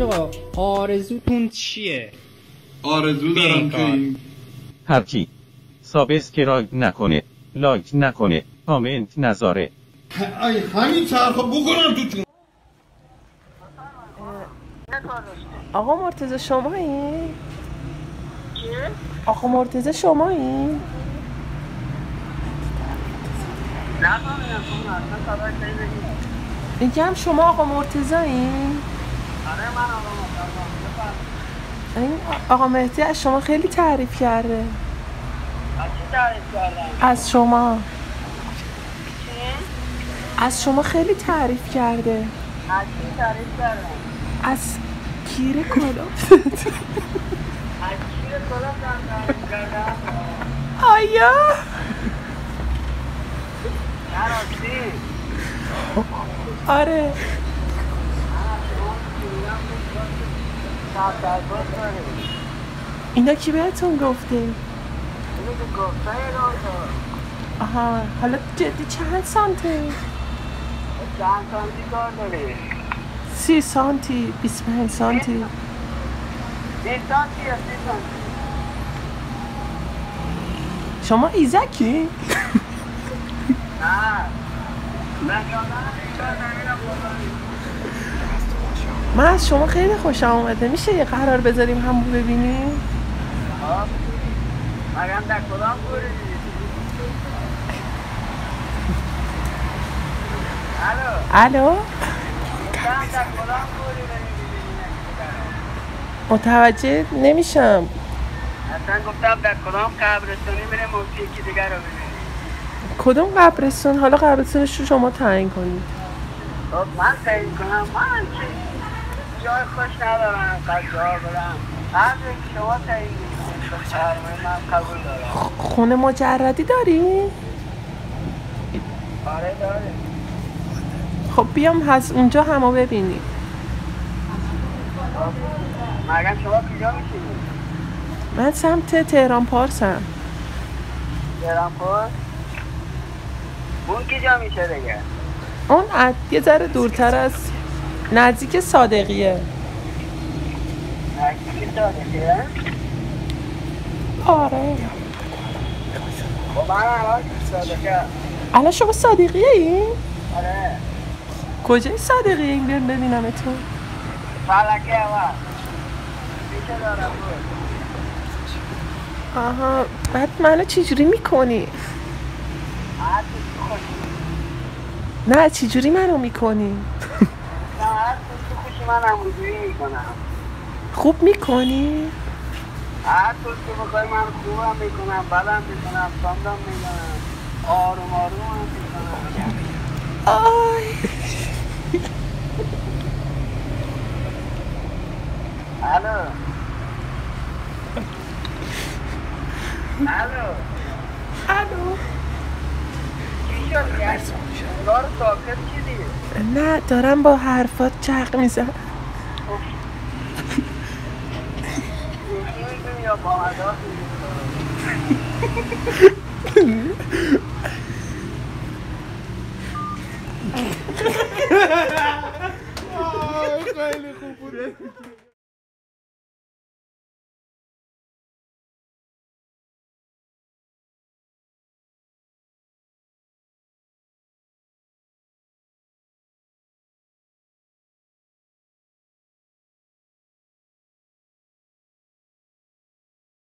آقا آرزوتون چیه؟ آرزو دارم که این هرکی سابسکرایب نکنه، لایک نکنه، کامنت نذاره. همین چرخو بکنم توتون. آقا مرتضی شمایی؟ چیه؟ آقا مرتضی شمایی؟ نفهمیدم اصلا خبر نمیدونم. میگم شما آقا مرتضی این؟ آره من آقا مرتضی. این آقا مهدی از شما خیلی تعریف کرده. از چی تعریف کردم؟ از شما. چی؟ از شما خیلی تعریف کرده. از چی تعریف کردم؟ از کیر کلاه. از چی کلاه تعریف کردم؟ آیا؟ نراستی؟ آره. من از شما میگم سردرباز داره. اینا کی بهتون گفته؟ اینو که گفته داره. آها حالا جدی چند سانته؟ چند سانتی کار داره؟ 30 سانتی 25 سانتی 20 سانتی یا 30 سانتی؟ شما ایزکی؟ نه من نمیرم من از شما خیلی خوشم اومده. میشه یه قرار بذاریم هم ببینیم؟ مگم در کدام بوری؟ الو؟ مگم در کدام بوری متوجه نمیشم. اصلا گفتم در کدام قبرستانی میره موتی یکی دیگر رو ببینیم. کدوم قبرستون؟ حالا قبرستونش رو شما تعیین کنید. خب من تعیین کنم؟ من که جای خوش ندارم قضا برم. هر جایی که شما تعیین کنید من قبول دارم. خونه مجردی داری؟ آره داره. خب بیام از اونجا همو ببینیم. مگم شما کجا میشینید؟ من سمت تهران پارسم. تهران پارس؟ اون کجا میشه دیگه؟ اون یه ذره دورتر از نزدیک صادقیه. نزدیک صادقیه؟ آره. خب من الان صادقیه. الان شما صادقیه این؟ آره. کجای صادقیه این؟ بیان ببینم اتون. فلکه اول بیشه دارم بود. آها بعد منو چجوری میکنی؟ هر چیزی خوشی. نه چجوری منو میکنی؟ نه هر چیزی خوشی من همونجوری میکنم. خوب میکنی؟ هر چیزی بخوای من خوبم میکنم، بدم میکنم، سندم میکنم، آروم آروم هم میکنم. آی الو الو الو چی شد یعنی؟ اونا رو ساکت چیدی؟ نه دارم با حرفات جق میزن. یکی میگم یا با مدار خیلی خوب بود.